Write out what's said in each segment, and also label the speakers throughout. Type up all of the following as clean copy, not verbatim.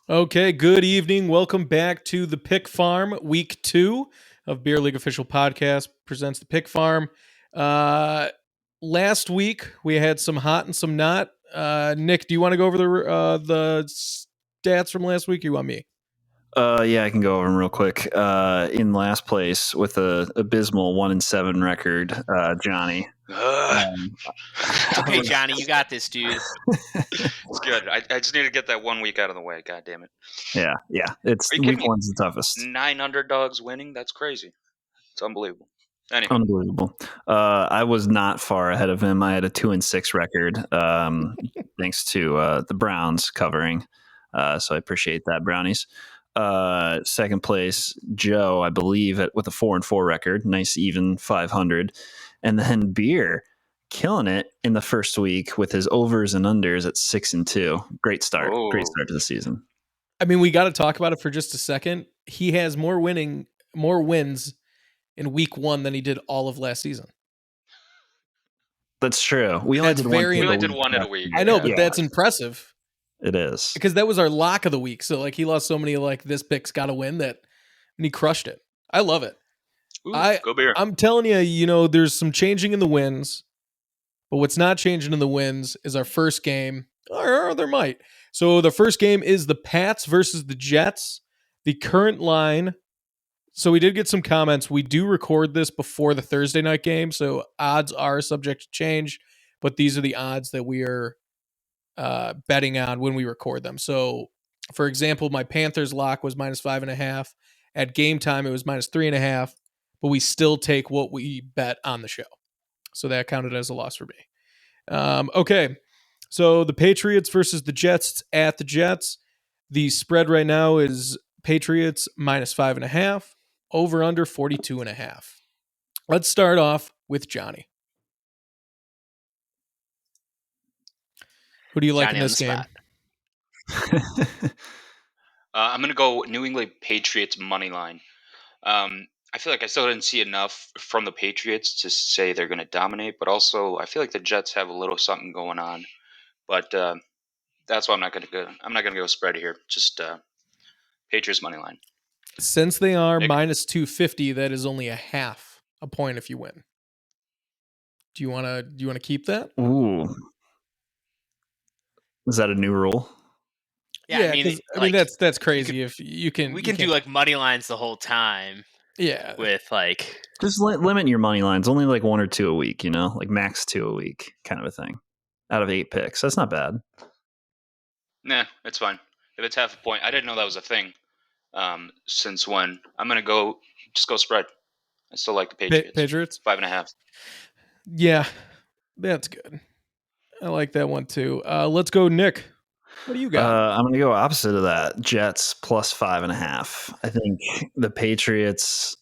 Speaker 1: Okay, good evening. Welcome back to the Pick Farm, week 2 of Beer League Official Podcast presents the Pick Farm. Uh, Last week we had some hot and some not. Nick, do you want to go over the stats from last week? Or you want me?
Speaker 2: Yeah, I can go over them real quick. In last place with a abysmal 1-7 record, Johnny.
Speaker 3: It's okay, Johnny. You got this, dude.
Speaker 4: It's good. I just need to get that 1 week out of the way. God damn it.
Speaker 2: Yeah. It's
Speaker 4: Are you
Speaker 2: week
Speaker 4: kidding me?
Speaker 2: one's the toughest.
Speaker 4: 9 underdogs winning? That's crazy. It's unbelievable. Anyway,
Speaker 2: Unbelievable. I was not far ahead of him. I had a 2-6 record, thanks to the Browns covering. So I appreciate that, Brownies. Second place, Joe, I believe, with a 4-4 record, nice even 500, and then Beer killing it in the first week with his overs and unders at 6-2. Great start to the season.
Speaker 1: I mean, we got to talk about it for just a second. He has more wins in week 1 than he did all of last season.
Speaker 2: That's true. We only did
Speaker 4: one in a week.
Speaker 1: I know, but that's impressive.
Speaker 2: It is.
Speaker 1: Because that was our lock of the week. So he lost so many this pick's got to win and he crushed it. I love it.
Speaker 4: Ooh, go Beer.
Speaker 1: I'm telling you, there's some changing in the wins, but what's not changing in the wins is our first game. Or there might. So the first game is the Pats versus the Jets. The current line. So we did get some comments. We do record this before the Thursday night game, so odds are subject to change, but these are the odds that we are betting on when we record them. So, for example, my Panthers lock was -5.5. At game time, it was -3.5, but we still take what we bet on the show. So that counted as a loss for me. Okay, so the Patriots versus the Jets at the Jets. The spread right now is Patriots -5.5. Over under 42.5. Let's start off with Johnny. Who do you like
Speaker 3: Johnny
Speaker 1: in this game?
Speaker 4: I'm going to go New England Patriots money line. I feel like I still didn't see enough from the Patriots to say they're going to dominate, but also I feel like the Jets have a little something going on. But that's why I'm not going to go. I'm not going to go spread here. Just Patriots money line.
Speaker 1: Since they are -250, that is only a half a point if you win. Do you want to keep that?
Speaker 2: Ooh. Is that a new rule?
Speaker 1: Yeah, I mean that's crazy. If you can,
Speaker 3: we can do money lines the whole time.
Speaker 1: Yeah,
Speaker 3: with
Speaker 2: just limit your money lines. Only 1 or 2 a week. Max 2 a week, kind of a thing. Out of 8 picks, that's not bad.
Speaker 4: Nah, it's fine. If it's half a point, I didn't know that was a thing. Since when? I'm gonna go spread. I still like the Patriots.
Speaker 1: Patriots
Speaker 4: 5.5.
Speaker 1: Yeah, that's good. I like that one too. Let's go, Nick. What do you got?
Speaker 2: I'm going to go opposite of that. Jets +5.5. I think the Patriots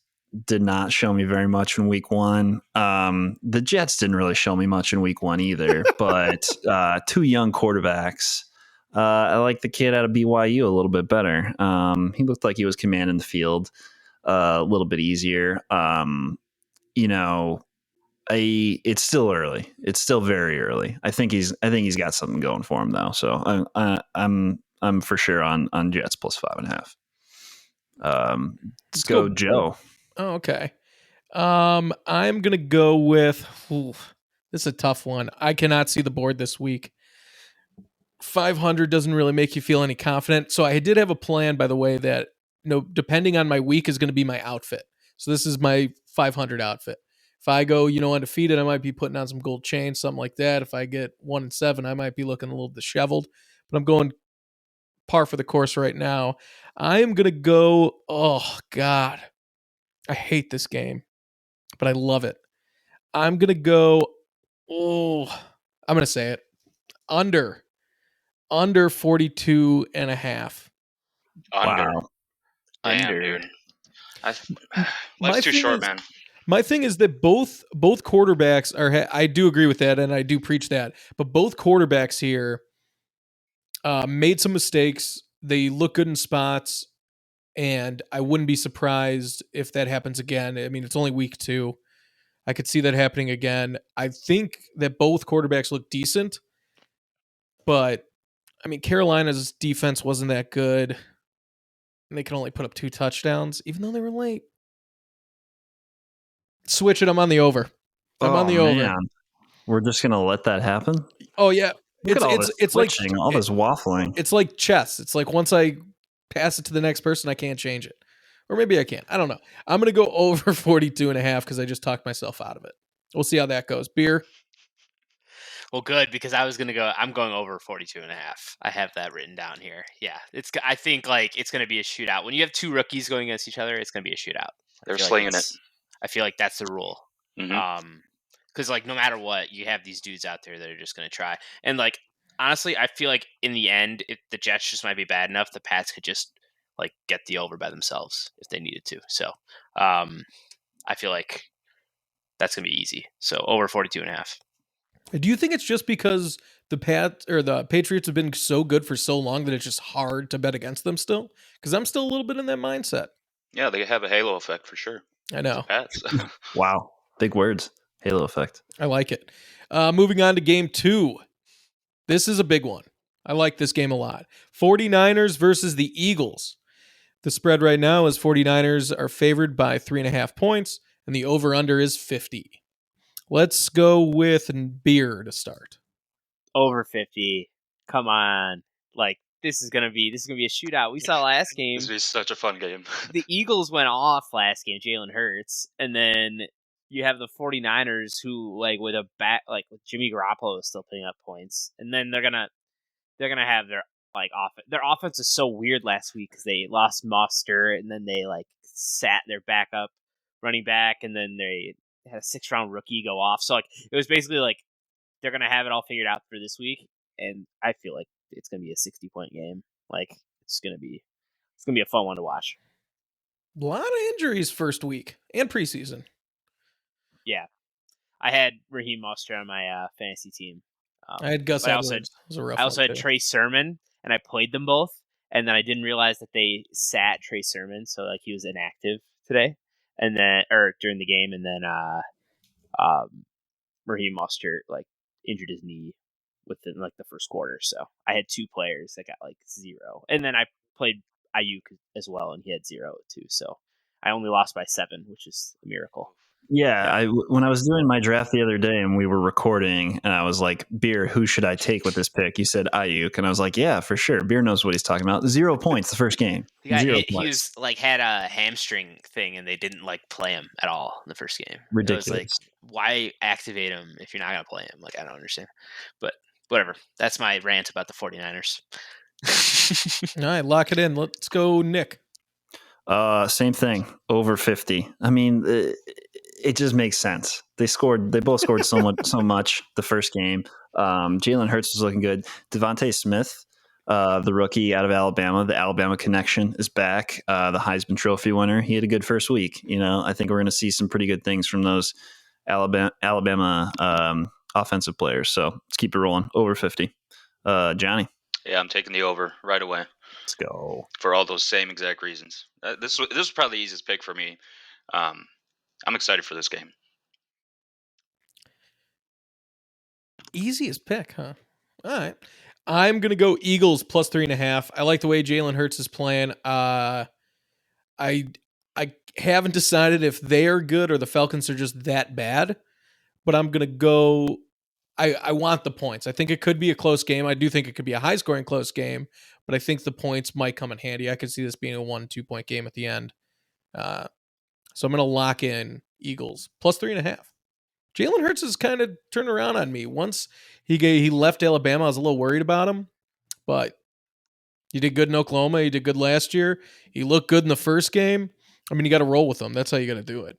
Speaker 2: did not show me very much in week 1. The Jets didn't really show me much in week 1 either, but 2 young quarterbacks. I like the kid out of BYU a little bit better. He looked like he was commanding the field a little bit easier. It's still early. It's still very early. I think he's got something going for him though. So I'm for sure on Jets +5.5. Let's go Joe.
Speaker 1: Oh, okay. I'm gonna go with. This is a tough one. I cannot see the board this week. 500 doesn't really make you feel any confident. So I did have a plan, by the way, that depending on my week is going to be my outfit. So this is my 500 outfit. If I go, undefeated, I might be putting on some gold chains, something like that. If I get 1-7, I might be looking a little disheveled. But I'm going par for the course right now. I am going to go, oh, God. I hate this game, but I love it. I'm going to go, I'm going to say it. Under 42.5.
Speaker 2: Wow.
Speaker 4: Under. Dude. Life's too short, man.
Speaker 1: My thing is that both quarterbacks are. I do agree with that, and I do preach that. But both quarterbacks here made some mistakes. They look good in spots, and I wouldn't be surprised if that happens again. I mean, it's only week 2. I could see that happening again. I think that both quarterbacks look decent, but I mean, Carolina's defense wasn't that good. And they can only put up 2 touchdowns, even though they were late. Switch it. I'm on the over. I'm on the over.
Speaker 2: Man. We're just going to let that happen?
Speaker 1: Oh, yeah.
Speaker 2: Look at all this
Speaker 1: It's like
Speaker 2: switching, all this waffling.
Speaker 1: It's like chess. It's like once I pass it to the next person, I can't change it. Or maybe I can. I don't know. I'm going to go over 42.5 because I just talked myself out of it. We'll see how that goes. Beer?
Speaker 3: Well, good, because I'm going over 42.5. I have that written down here. Yeah. I think like it's going to be a shootout. When you have 2 rookies going against each other, it's going to be a shootout.
Speaker 4: They're slinging it.
Speaker 3: I feel like that's the rule.
Speaker 4: Mm-hmm.
Speaker 3: Because like no matter what, you have these dudes out there that are just going to try. And like honestly, I feel like in the end, if the Jets just might be bad enough, the Pats could just like get the over by themselves if they needed to. So I feel like that's going to be easy. So over 42.5.
Speaker 1: Do you think it's just because the Patriots have been so good for so long that it's just hard to bet against them still? Because I'm still a little bit in that mindset.
Speaker 4: Yeah, they have a halo effect for sure.
Speaker 1: I know.
Speaker 4: Pats.
Speaker 2: Wow. Big words. Halo effect.
Speaker 1: I like it. Moving on to game 2. This is a big one. I like this game a lot. 49ers versus the Eagles. The spread right now is 49ers are favored by 3.5 points, and the over-under is 50. Let's go with beer to start.
Speaker 5: Over 50. Come on. Like, this is gonna be a shootout. We saw last game.
Speaker 4: This is such a fun game.
Speaker 5: The Eagles went off last game, Jalen Hurts, and then you have the 49ers who, like, with Jimmy Garoppolo is still putting up points, and then they're gonna have their offense. Their offense is so weird last week because they lost Mostert, and then they like sat their backup running back, and then they had a 6th-round rookie go off. So like it was basically like they're gonna have it all figured out for this week, and I feel like it's gonna be a 60-point game. Like it's gonna be a fun one to watch.
Speaker 1: A lot of injuries first week and preseason.
Speaker 5: Yeah, I had Raheem Mostert on my fantasy team.
Speaker 1: I had Gus Edwards.
Speaker 5: I also had Trey Sermon, and I played them both, and then I didn't realize that they sat Trey Sermon, so like he was inactive today, and then during the game, and then Raheem Mostert like injured his knee within like the first quarter. So I had 2 players that got like 0, and then I played Ayuk as well, and he had 0 too. So I only lost by 7, which is a miracle.
Speaker 2: Yeah, when I was doing my draft the other day and we were recording, and I was like, Beer, who should I take with this pick? You said Ayuk, and I was like, yeah, for sure. Beer knows what he's talking about. 0 points the first game.
Speaker 3: He was like had a hamstring thing, and they didn't like play him at all in the first game.
Speaker 2: Ridiculous.
Speaker 3: It was like, why activate him if you're not going to play him? Like, I don't understand. But whatever. That's my rant about the 49ers.
Speaker 1: All right, lock it in. Let's go, Nick.
Speaker 2: Same thing. Over 50. I mean, it just makes sense. They both scored so much the first game. Jalen Hurts is looking good. Devontae Smith, the rookie out of Alabama, the Alabama connection is back. The Heisman Trophy winner. He had a good first week. I think we're going to see some pretty good things from those Alabama offensive players. So let's keep it rolling. Over 50. Johnny.
Speaker 4: Yeah, I'm taking the over right away.
Speaker 2: Let's go.
Speaker 4: For all those same exact reasons. This was probably the easiest pick for me. I'm excited for this game.
Speaker 1: Easiest pick, huh? All right. I'm going to go Eagles plus 3.5. I like the way Jalen Hurts is playing. I haven't decided if they are good or the Falcons are just that bad, but I'm going to go. I want the points. I think it could be a close game. I do think it could be a high-scoring close game, but I think the points might come in handy. I could see this being a 1-2 point game at the end. So I'm going to lock in Eagles plus 3.5. Jalen Hurts has kind of turned around on me. Once he left Alabama, I was a little worried about him, but he did good in Oklahoma. He did good last year. He looked good in the first game. I mean, you got to roll with him. That's how you got to do it.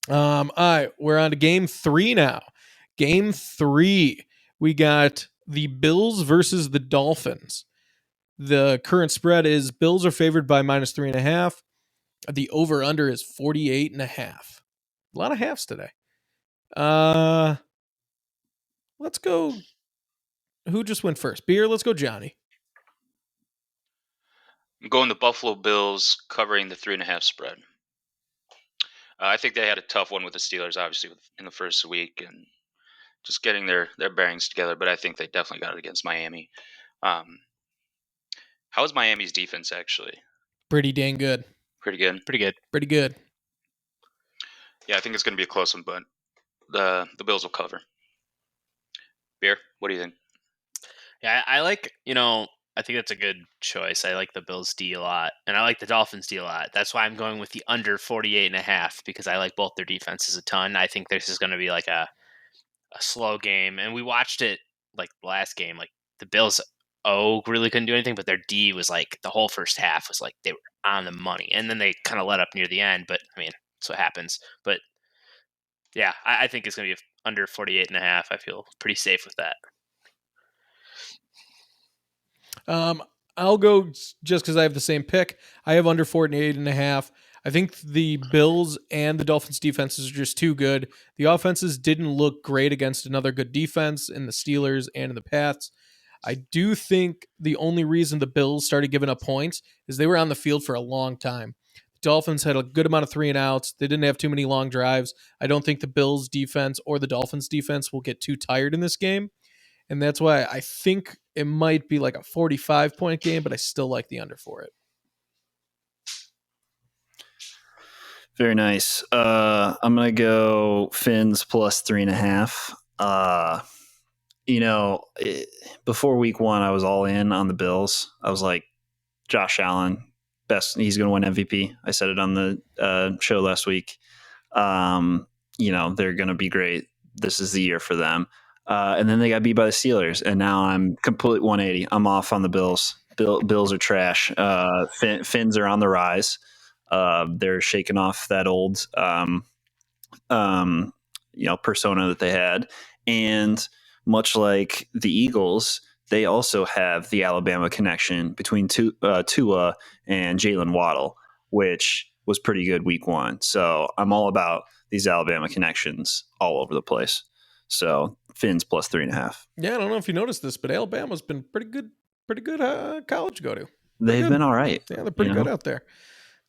Speaker 1: All right, we're on to game 3 now. Game 3, we got the Bills versus the Dolphins. The current spread is Bills are favored by -3.5. The over-under is 48.5. A lot of halves today. Let's go. Who just went first? Beer, let's go Johnny.
Speaker 4: I'm going the Buffalo Bills covering the 3.5 spread. I think they had a tough one with the Steelers, obviously, in the first week and just getting their bearings together. But I think they definitely got it against Miami. How is Miami's defense actually?
Speaker 1: Pretty dang good.
Speaker 4: Pretty good.
Speaker 3: Pretty good.
Speaker 1: Pretty good.
Speaker 4: Yeah, I think it's going to be a close one, but the Bills will cover. Beer, what do you think?
Speaker 3: Yeah, I like, I think that's a good choice. I like the Bills D a lot, and I like the Dolphins D a lot. That's why I'm going with the under 48.5 because I like both their defenses a ton. I think this is going to be like a slow game, and we watched it like the last game. Like the Bills, really couldn't do anything, but their D was like the whole first half was like they were on the money, and then they kind of let up near the end. But I mean, that's what happens. But yeah, I think it's going to be under 48.5. I feel pretty safe with that.
Speaker 1: I'll go just because I have the same pick. I have under 48.5. I think the Bills and the Dolphins defenses are just too good. The offenses didn't look great against another good defense in the Steelers and in the Pats. I do think the only reason the Bills started giving up points is they were on the field for a long time. The Dolphins had a good amount of 3-and-outs. They didn't have too many long drives. I don't think the Bills defense or the Dolphins defense will get too tired in this game. And that's why I think it might be like a 45-point game, but I still like the under for it.
Speaker 2: Very nice. I'm gonna go Fins plus 3.5. Before week 1, I was all in on the Bills. I was like, Josh Allen, best. He's gonna win MVP. I said it on the show last week. They're gonna be great. This is the year for them. And then they got beat by the Steelers, and now I'm complete 180. I'm off on the Bills. Bills are trash. Fins are on the rise. They're shaking off that old, persona that they had, and much like the Eagles, they also have the Alabama connection between Tua and Jalen Waddle, which was pretty good week 1. So I'm all about these Alabama connections all over the place. So Fins plus 3.5.
Speaker 1: Yeah, I don't know if you noticed this, but Alabama's been pretty good college to go to.
Speaker 2: They've been all right.
Speaker 1: Yeah, they're pretty good out there.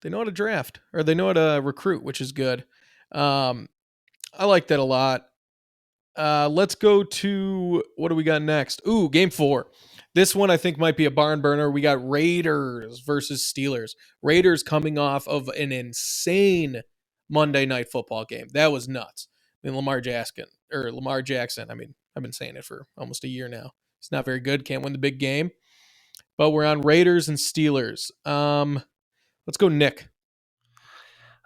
Speaker 1: They know how to draft, or they know how to recruit, which is good. I like that a lot. Let's go to, what do we got next? Ooh, game 4. This one I think might be a barn burner. We got Raiders versus Steelers. Raiders coming off of an insane Monday Night Football game. That was nuts. I mean, Lamar Jackson. I mean, I've been saying it for almost a year now. He's not very good. Can't win the big game. But we're on Raiders and Steelers. Let's go
Speaker 2: Raiders.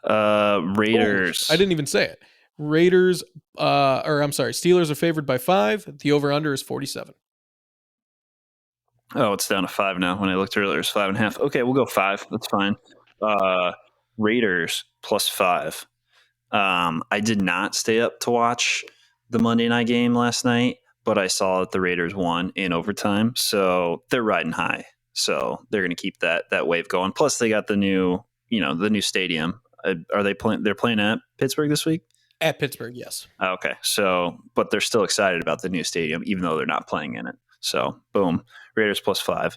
Speaker 1: Oh, I didn't even say it. Steelers are favored by 5. The over-under is 47.
Speaker 2: Oh, it's down to 5 now. When I looked earlier, it's 5.5. Okay, we'll go 5. That's fine. Raiders plus 5. I did not stay up to watch the Monday night game last night, but I saw that the Raiders won in overtime, so they're riding high. So they're going to keep that wave going. Plus, they got the new stadium. Are they playing? They're playing at Pittsburgh this week.
Speaker 1: At Pittsburgh, yes.
Speaker 2: Okay, so but they're still excited about the new stadium, even though they're not playing in it. So boom, Raiders plus 5.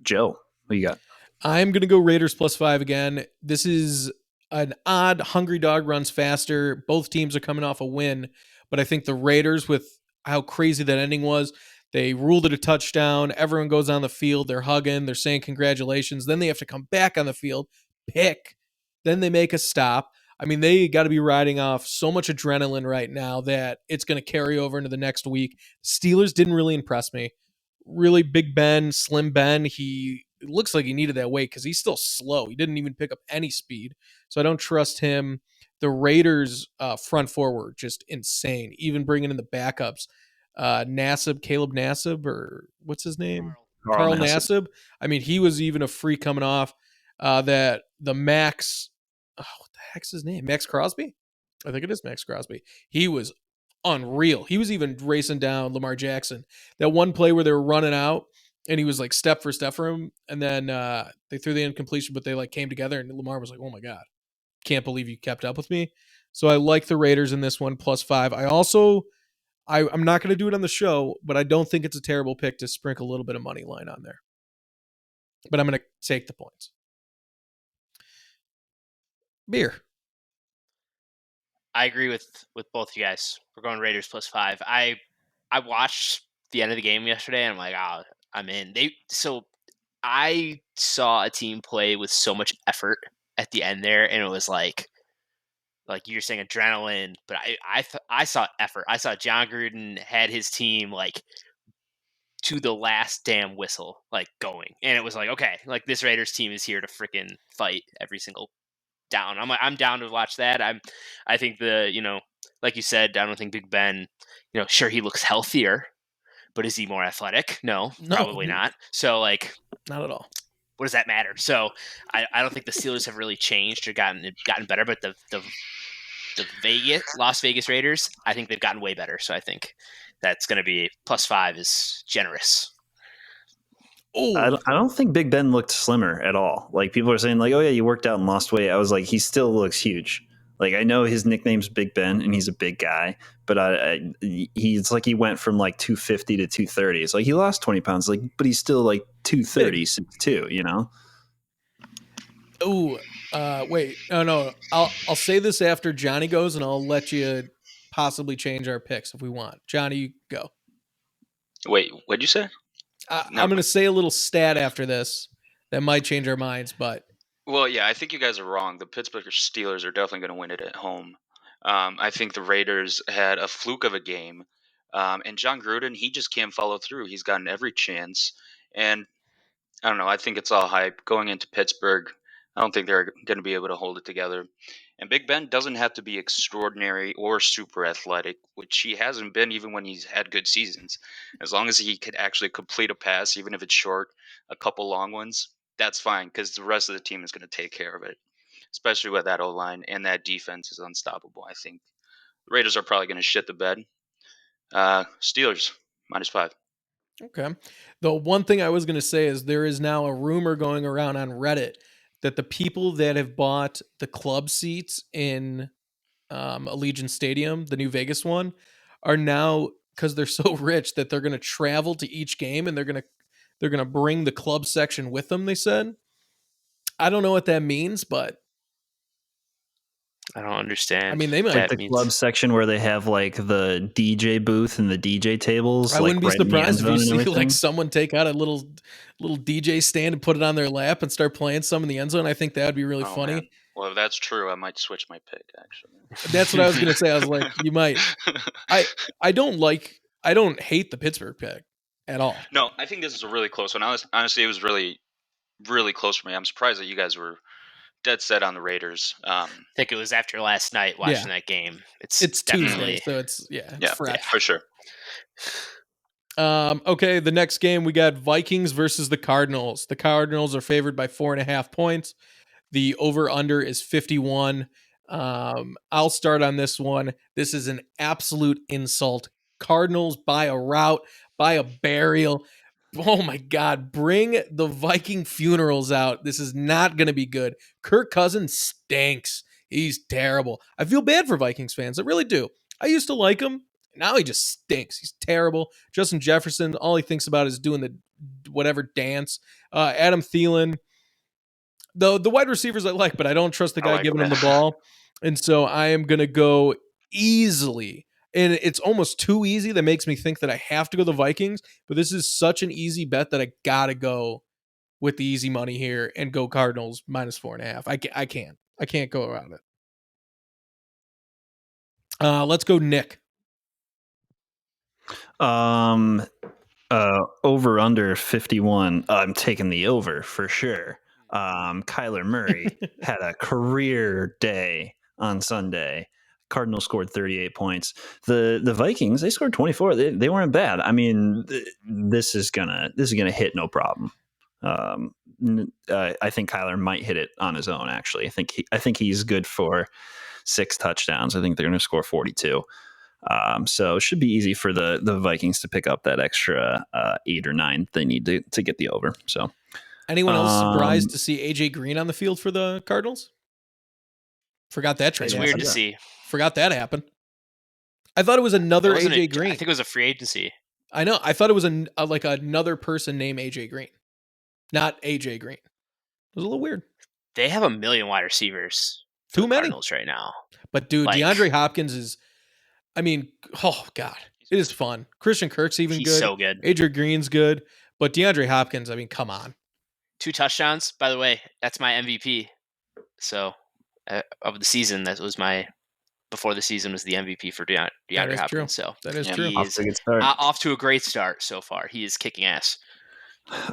Speaker 2: Joe, what you got?
Speaker 1: I'm going to go Raiders plus 5 again. This is an odd hungry dog runs faster. Both teams are coming off a win, but I think the Raiders, with how crazy that ending was, they ruled it a touchdown. Everyone goes on the field. They're hugging. They're saying congratulations. Then they have to come back on the field, pick. Then they make a stop. I mean, they got to be riding off so much adrenaline right now that it's going to carry over into the next week. Steelers didn't really impress me. Really, Big Ben, Slim Ben, it looks like he needed that weight because he's still slow. He didn't even pick up any speed. So I don't trust him. The Raiders front forward, just insane. Even bringing in the backups. Caleb Nassib, or what's his name? Carl Nassib. I mean, he was even a free coming off that the Max, what the heck's his name? Max Crosby? I think it is Max Crosby. He was unreal. He was even racing down Lamar Jackson. That one play where they were running out and he was like step for step for him, and then they threw the incompletion, but they like came together and Lamar was like, "Oh my god, can't believe you kept up with me." So I like the Raiders in this one plus 5. I'm not going to do it on the show, but I don't think it's a terrible pick to sprinkle a little bit of money line on there. But I'm going to take the points. Beer.
Speaker 3: I agree with both you guys. We're going Raiders plus 5. I watched the end of the game yesterday, and I'm like, oh, I'm in. I saw a team play with so much effort at the end there, and it was like you're saying adrenaline, but I saw effort. I saw John Gruden had his team like to the last damn whistle, like going, and it was like, okay, like this Raiders team is here to freaking fight every single down. I'm down to watch that. I think like you said, I don't think Big Ben, sure he looks healthier, but is he more athletic? No, probably not. So like,
Speaker 1: not at all.
Speaker 3: What does that matter? So I don't think the Steelers have really changed or gotten better, but the Las Vegas Raiders, I think they've gotten way better. So I think that's going to be +5 is generous.
Speaker 2: I don't think Big Ben looked slimmer at all. Like people are saying, like, oh yeah, you worked out and lost weight. I was like, he still looks huge. Like I know his nickname's Big Ben and he's a big guy, but he's like he went from like 250 to 230. It's like he lost 20 pounds, like, but he's still like 230, 6'2", you know?
Speaker 1: Oh, wait, no. I'll say this after Johnny goes, and I'll let you possibly change our picks if we want. Johnny, go.
Speaker 4: Wait, what'd you say?
Speaker 1: I'm going to say a little stat after this that might change our minds, but.
Speaker 4: Well, yeah, I think you guys are wrong. The Pittsburgh Steelers are definitely going to win it at home. I think the Raiders had a fluke of a game, and John Gruden, he just can't follow through. He's gotten every chance, and I don't know. I think it's all hype going into Pittsburgh. I don't think they're going to be able to hold it together. And Big Ben doesn't have to be extraordinary or super athletic, which he hasn't been even when he's had good seasons. As long as he could actually complete a pass, even if it's short, a couple long ones, that's fine because the rest of the team is going to take care of it, especially with that O-line, and that defense is unstoppable. I think the Raiders are probably going to shit the bed. Steelers, -5.
Speaker 1: Okay. The one thing I was going to say is there is now a rumor going around on Reddit that the people that have bought the club seats in Allegiant Stadium, the new Vegas one, are now, because they're so rich, that they're going to travel to each game and they're going to bring the club section with them, they said. I don't know what that means, but
Speaker 3: I don't understand.
Speaker 1: I mean, they might.
Speaker 2: Like the club section where they have like the DJ booth and the DJ tables.
Speaker 1: I wouldn't be surprised if you see
Speaker 2: everything.
Speaker 1: like someone take out a little DJ stand and put it on their lap and start playing some in the end zone. I think that would be really funny.
Speaker 4: Man. Well, if that's true, I might switch my pick, actually.
Speaker 1: That's what I was going to say. I was like, you might. I don't hate the Pittsburgh pick at all.
Speaker 4: No, I think this is a really close one. Honestly, it was really, really close for me. I'm surprised that you guys were dead set on the Raiders.
Speaker 3: I think it was after last night watching that game. It's
Speaker 1: Tuesday, so it's fresh.
Speaker 4: Yeah, for sure.
Speaker 1: Okay, the next game we got Vikings versus the Cardinals. The Cardinals are favored by 4.5 points. The over-under is 51. I'll start on this one. This is an absolute insult. Cardinals by a route, by a burial. Oh my God, bring the Viking funerals out. This is not going to be good. Kirk Cousins stinks. He's terrible. I feel bad for Vikings fans. I really do. I used to like him. Now he just stinks. He's terrible. Justin Jefferson, all he thinks about is doing the whatever dance. Adam Thielen. The wide receivers I like, but I don't trust the guy giving him the ball. And so I am going to go easily. And it's almost too easy that makes me think that I have to go the Vikings. But this is such an easy bet that I got to go with the easy money here and go Cardinals -4.5. I can't go around it. Let's go Nick.
Speaker 2: Over under 51. I'm taking the over for sure. Kyler Murray had a career day on Sunday. Cardinals scored 38 points. The Vikings, they scored 24. They weren't bad. I mean, this is gonna hit no problem. I think Kyler might hit it on his own. Actually, I think he's good for 6 touchdowns. I think they're going to score 42. So it should be easy for the Vikings to pick up that extra 8 or 9 they need to get the over. So.
Speaker 1: Anyone else surprised to see AJ Green on the field for the Cardinals? Forgot that trade.
Speaker 3: It's weird to see.
Speaker 1: Forgot that happened. I thought it was another AJ Green.
Speaker 3: I think it was a free agency.
Speaker 1: I know. I thought it was like another person named AJ Green, not AJ Green. It was a little weird.
Speaker 3: They have a million wide receivers.
Speaker 1: Too many
Speaker 3: Cardinals right now.
Speaker 1: But dude, DeAndre Hopkins is. I mean, oh God. It is fun. Christian Kirk's even
Speaker 3: He's
Speaker 1: good.
Speaker 3: so good.
Speaker 1: Adrian Green's good. But DeAndre Hopkins, I mean, come on.
Speaker 3: 2 touchdowns, by the way. That's my MVP. So of the season, that was my before the season was the MVP for DeAndre
Speaker 1: is
Speaker 3: Hopkins.
Speaker 1: true.
Speaker 3: So
Speaker 1: That is
Speaker 4: Yeah.
Speaker 1: true.
Speaker 3: he is
Speaker 2: Off to a good start.
Speaker 3: off to a great start so far. He is kicking ass.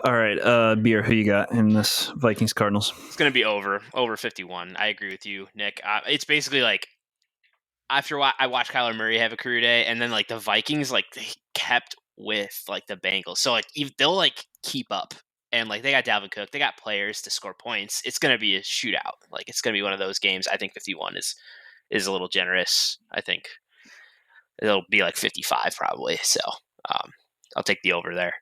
Speaker 2: All right, Beer, who you got in this Vikings Cardinals?
Speaker 3: It's going to be over 51. I agree with you, Nick. It's basically like after I watched Kyler Murray have a career day, and then like the Vikings, like they kept with like the Bengals, so like they'll like keep up, and like they got Dalvin Cook, they got players to score points. It's going to be a shootout. Like it's going to be one of those games. I think 51 is a little generous. I think it'll be like 55 probably. So I'll take the over there.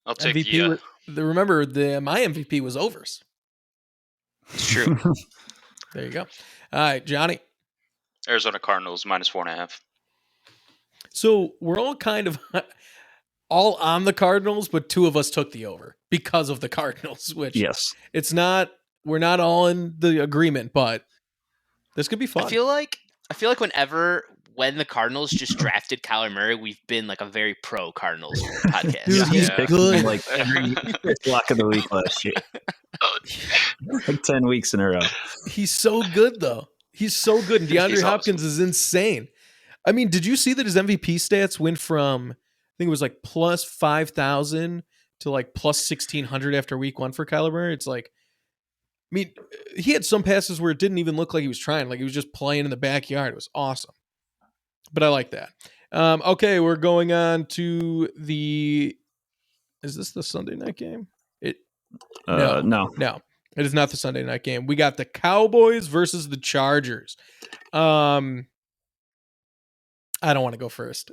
Speaker 4: I'll take
Speaker 1: MVP. Remember, my MVP was overs.
Speaker 3: It's true.
Speaker 1: There you go. All right, Johnny.
Speaker 4: Arizona Cardinals -4.5.
Speaker 1: So we're all kind of all on the Cardinals, but 2 of us took the over because of the Cardinals, which
Speaker 2: Yes.
Speaker 1: we're not all in the agreement, but this could be fun.
Speaker 3: I feel like when the Cardinals just drafted Kyler Murray, we've been like a very pro Cardinals podcast.
Speaker 1: Dude, he's
Speaker 4: Yeah.
Speaker 1: good.
Speaker 2: Like every block of the week last year. Like 10 weeks in a row.
Speaker 1: He's so good, though. He's so good. And DeAndre
Speaker 4: He's
Speaker 1: Hopkins is insane. I mean, did you see that his MVP stats went from, I think it was like plus 5,000 to like plus 1,600 after week 1 for Kyler Murray? It's like, I mean, he had some passes where it didn't even look like he was trying. Like he was just playing in the backyard. It was awesome. But I like that. Okay, we're going on to is this the Sunday night game?
Speaker 2: No.
Speaker 1: It is not the Sunday night game. We got the Cowboys versus the Chargers. I don't want to go first.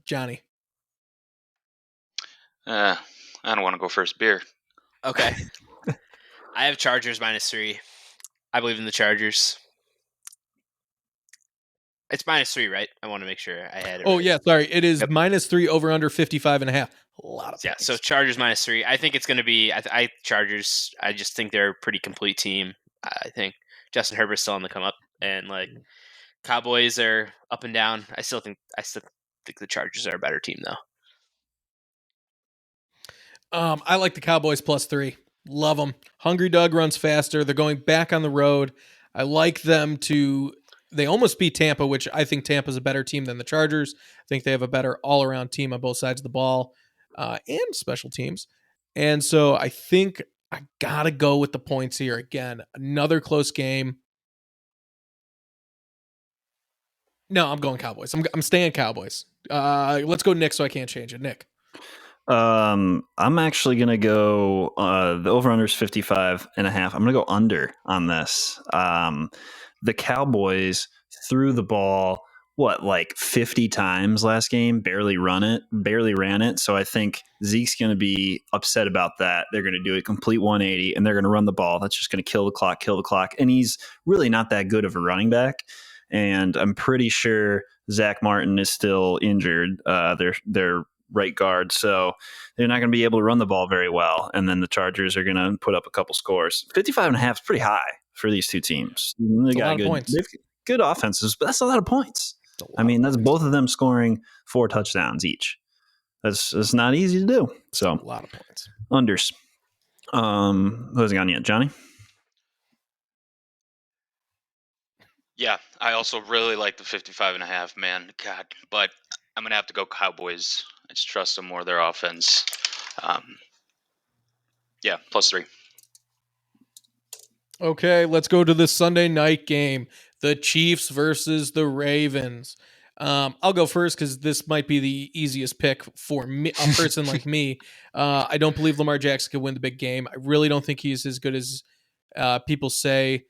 Speaker 1: Johnny.
Speaker 4: I don't want to go first. Beer.
Speaker 3: Okay. I have Chargers -3. I believe in the Chargers. It's -3, right? I want to make sure I had it.
Speaker 1: Oh,
Speaker 3: right.
Speaker 1: yeah. Sorry. It is
Speaker 3: Yep.
Speaker 1: -3 over under 55.5. A lot of
Speaker 3: Yeah,
Speaker 1: points.
Speaker 3: so Chargers -3. I think it's going to be Chargers. I just think they're a pretty complete team. I think Justin Herbert's still on the come up, and like Cowboys are up and down. I still think the Chargers are a better team though.
Speaker 1: I like the Cowboys +3. Love them. Hungry Doug runs faster. They're going back on the road. I like them to. They almost beat Tampa, which I think Tampa's a better team than the Chargers. I think they have a better all-around team on both sides of the ball and special teams. And so I think I got to go with the points here. Again, another close game. No, I'm going Cowboys. I'm staying Cowboys. Let's go Nick so I can't change it. Nick.
Speaker 2: I'm actually going to go, the over-under is 55.5. I'm going to go under on this. The Cowboys threw the ball, like 50 times last game, barely ran it. So I think Zeke's going to be upset about that. They're going to do a complete 180, and they're going to run the ball. That's just going to kill the clock. And he's really not that good of a running back. And I'm pretty sure Zach Martin is still injured. They're right guard, so they're not going to be able to run the ball very well, and then the Chargers are going to put up a couple scores. 55.5 is pretty high for these two teams. They got good offenses, but that's a lot of points. I mean, that's both of them scoring 4 touchdowns each. That's not easy to do. So
Speaker 1: a lot of points.
Speaker 2: Unders. Who hasn't gone yet? Johnny?
Speaker 4: Yeah, I also really like the 55.5, man. God, but I'm going to have to go Cowboys. I just trust them more, their offense. Yeah, +3.
Speaker 1: Okay, let's go to the Sunday night game. The Chiefs versus the Ravens. I'll go first because this might be the easiest pick for me, a person like me. I don't believe Lamar Jackson could win the big game. I really don't think he's as good as people say.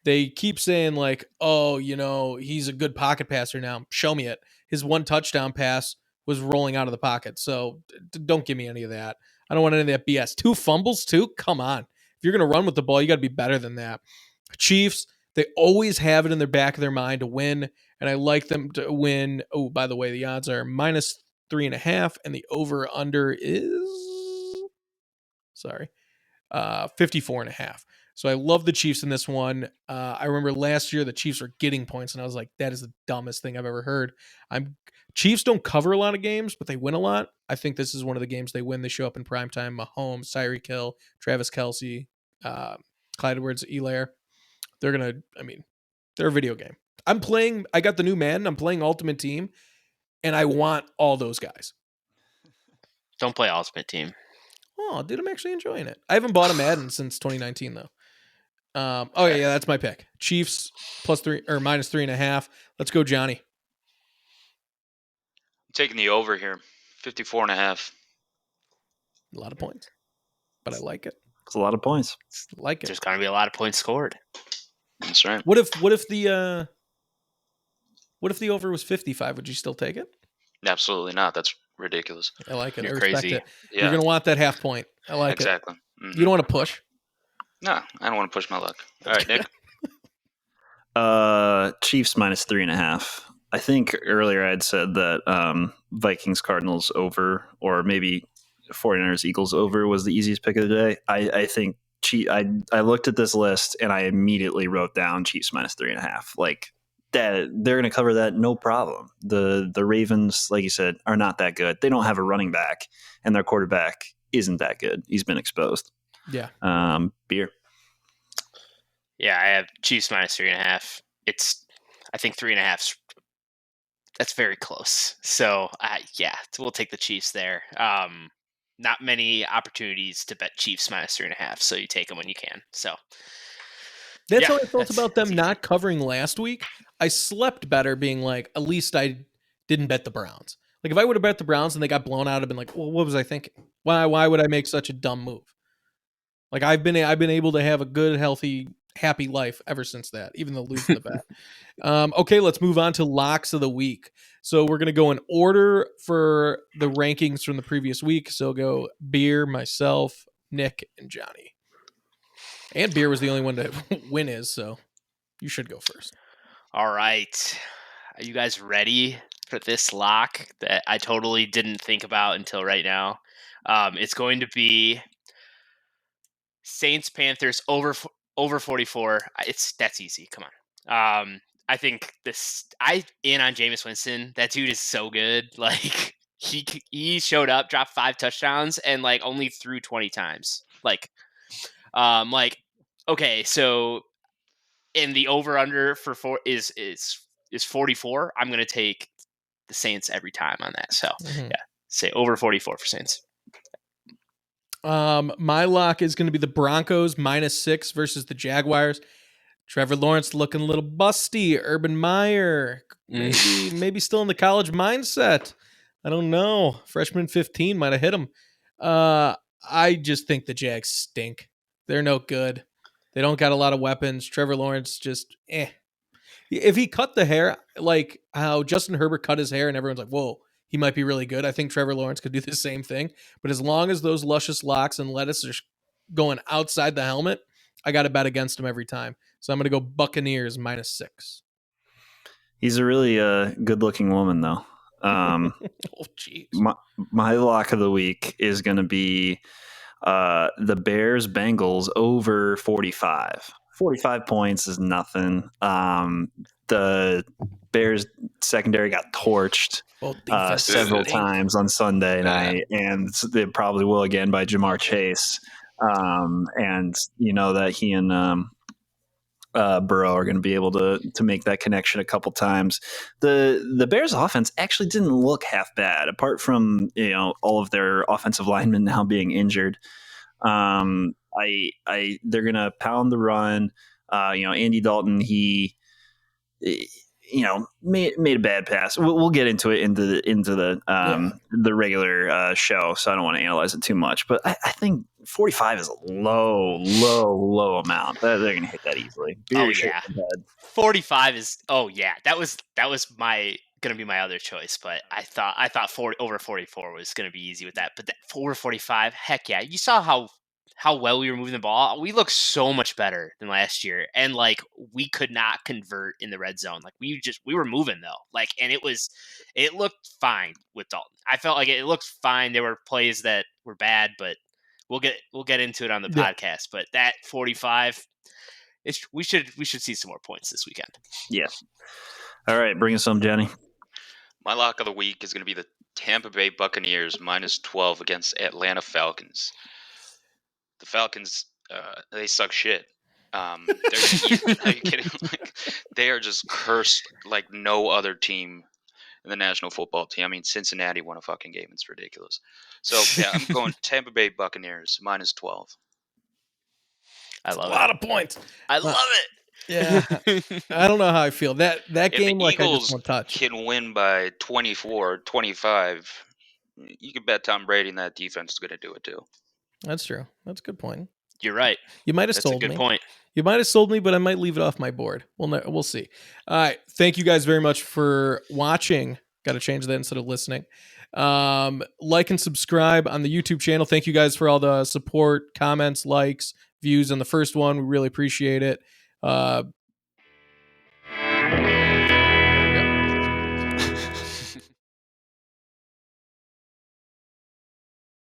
Speaker 1: They keep saying like, oh, he's a good pocket passer now. Show me it. His 1 touchdown pass was rolling out of the pocket. So don't give me any of that. I don't want any of that BS. 2 fumbles too? Come on. If you're going to run with the ball, you got to be better than that. Chiefs, they always have it in their back of their mind to win, and I like them to win. Oh, by the way, the odds are -3.5, and the over-under is 54.5. So I love the Chiefs in this one. I remember last year the Chiefs were getting points, and I was like, that is the dumbest thing I've ever heard. Chiefs don't cover a lot of games, but they win a lot. I think this is one of the games they win. They show up in primetime. Mahomes, Tyreek Hill, Travis Kelce, Clyde Edwards-Helaire. They're a video game. I got the new Madden. I'm playing Ultimate Team, and I want all those guys.
Speaker 3: Don't play Ultimate Team.
Speaker 1: Oh, dude, I'm actually enjoying it. I haven't bought a Madden since 2019, though. Yeah, that's my pick. Chiefs +3 or -3.5. Let's go, Johnny.
Speaker 4: I'm taking the over here, 54.5.
Speaker 1: A lot of points, but I like it.
Speaker 2: It's a lot of points.
Speaker 1: I like it.
Speaker 3: There's going to be a lot of points scored.
Speaker 4: That's right.
Speaker 1: What if the over was 55? Would you still take it?
Speaker 4: Absolutely not. That's ridiculous.
Speaker 1: I like it.
Speaker 3: You're
Speaker 1: I respect
Speaker 3: crazy.
Speaker 1: it.
Speaker 4: Yeah,
Speaker 1: You're gonna want that half point. I like
Speaker 4: exactly.
Speaker 1: it.
Speaker 4: Mhm.
Speaker 1: You don't want to push.
Speaker 4: No, I don't want to push my luck. All right, Nick.
Speaker 2: Chiefs -3.5. I think earlier I'd said that Vikings Cardinals over, or maybe 49ers Eagles over was the easiest pick of the day. I think I looked at this list and I immediately wrote down Chiefs -3.5. Like that, they're going to cover that no problem. The Ravens, like you said, are not that good. They don't have a running back, and their quarterback isn't that good. He's been exposed.
Speaker 1: Yeah.
Speaker 2: Beer.
Speaker 3: Yeah, I have Chiefs -3.5. I think 3.5. That's very close. So we'll take the Chiefs there. Not many opportunities to bet Chiefs -3.5, so you take them when you can. So
Speaker 1: That's
Speaker 3: yeah,
Speaker 1: how I felt
Speaker 3: that's
Speaker 1: about them
Speaker 3: easy.
Speaker 1: not covering last week. I slept better being like, at least I didn't bet the Browns. Like if I would have bet the Browns and they got blown out, I'd been like, well, what was I thinking? Why would I make such a dumb move? Like I've been able to have a good, healthy, happy life ever since that, even though losing the bet. Okay, let's move on to locks of the week. So we're gonna go in order for the rankings from the previous week. So go Beer, myself, Nick, and Johnny. And Beer was the only one to win so you should go first.
Speaker 3: All right. Are you guys ready for this lock that I totally didn't think about until right now? It's going to be Saints Panthers over 44. That's easy. Come on. I think I in on Jameis Winston. That dude is so good. Like he showed up, dropped 5 touchdowns, and like only threw 20 times. Okay, so in the over under for 4 is 44. I'm gonna take the Saints every time on that. So yeah, say over 44 for Saints.
Speaker 1: My lock is going to be the Broncos -6 versus the Jaguars. Trevor Lawrence looking a little busty. Urban Meyer maybe still in the college mindset. I don't know. Freshman 15 might have hit him. I just think the Jags stink. They're no good. They don't got a lot of weapons. Trevor Lawrence just If he cut the hair like how Justin Herbert cut his hair and everyone's like, whoa, he might be really good. I think Trevor Lawrence could do the same thing. But as long as those luscious locks and lettuce are going outside the helmet, I got to bet against him every time. So I'm going to go Buccaneers -6.
Speaker 2: He's a really good-looking woman, though.
Speaker 1: Oh, jeez.
Speaker 2: My lock of the week is going to be the Bears-Bengals over 45. 45 points is nothing. The Bears secondary got torched several times on Sunday night, and they probably will again by Jamar Chase. And you know that he and Burrow are going to be able to make that connection a couple times. The Bears offense actually didn't look half bad, apart from all of their offensive linemen now being injured. They're going to pound the run. Andy Dalton, he made a bad pass. We'll get into it into the regular show, so I don't want to analyze it too much. But I think 45 is a low amount. They're going to hit that easily.
Speaker 3: 45 is. Oh yeah, that was going to be my other choice, but I thought over 44 was going to be easy with that. But over 45, heck yeah! You saw how well we were moving the ball. We looked so much better than last year, and like we could not convert in the red zone. Like we were moving though, and it looked fine with Dalton. I felt like it looked fine. There were plays that were bad, but we'll get into it on the
Speaker 1: Yeah.
Speaker 3: podcast. But that 45, we should see some more points this weekend.
Speaker 2: Yes. All right, bring us some, Jenny.
Speaker 4: My lock of the week is going to be the Tampa Bay Buccaneers -12 against Atlanta Falcons. The Falcons, they suck shit. They're are you kidding? Like, they are just cursed like no other team in the National Football Team. I mean, Cincinnati won a fucking game. It's ridiculous. So yeah, I'm going Tampa Bay Buccaneers -12.
Speaker 3: I love
Speaker 1: a lot
Speaker 3: it.
Speaker 1: of points.
Speaker 3: I love it.
Speaker 1: Yeah, I don't know how I feel. That
Speaker 4: If
Speaker 1: game,
Speaker 4: the
Speaker 1: like I
Speaker 4: Eagles
Speaker 1: just won't touch.
Speaker 4: can win by 24, 25, you can bet Tom Brady and that defense is going to do it too.
Speaker 1: That's true. That's a good point.
Speaker 3: You're right.
Speaker 1: You might have
Speaker 3: That's a
Speaker 1: sold
Speaker 3: good
Speaker 1: me.
Speaker 3: point.
Speaker 1: You might have sold me, but I might leave it off my board. We'll see. All right. Thank you guys very much for watching. Got to change that instead of listening. Like and subscribe on the YouTube channel. Thank you guys for all the support, comments, likes, views on the first one. We really appreciate it.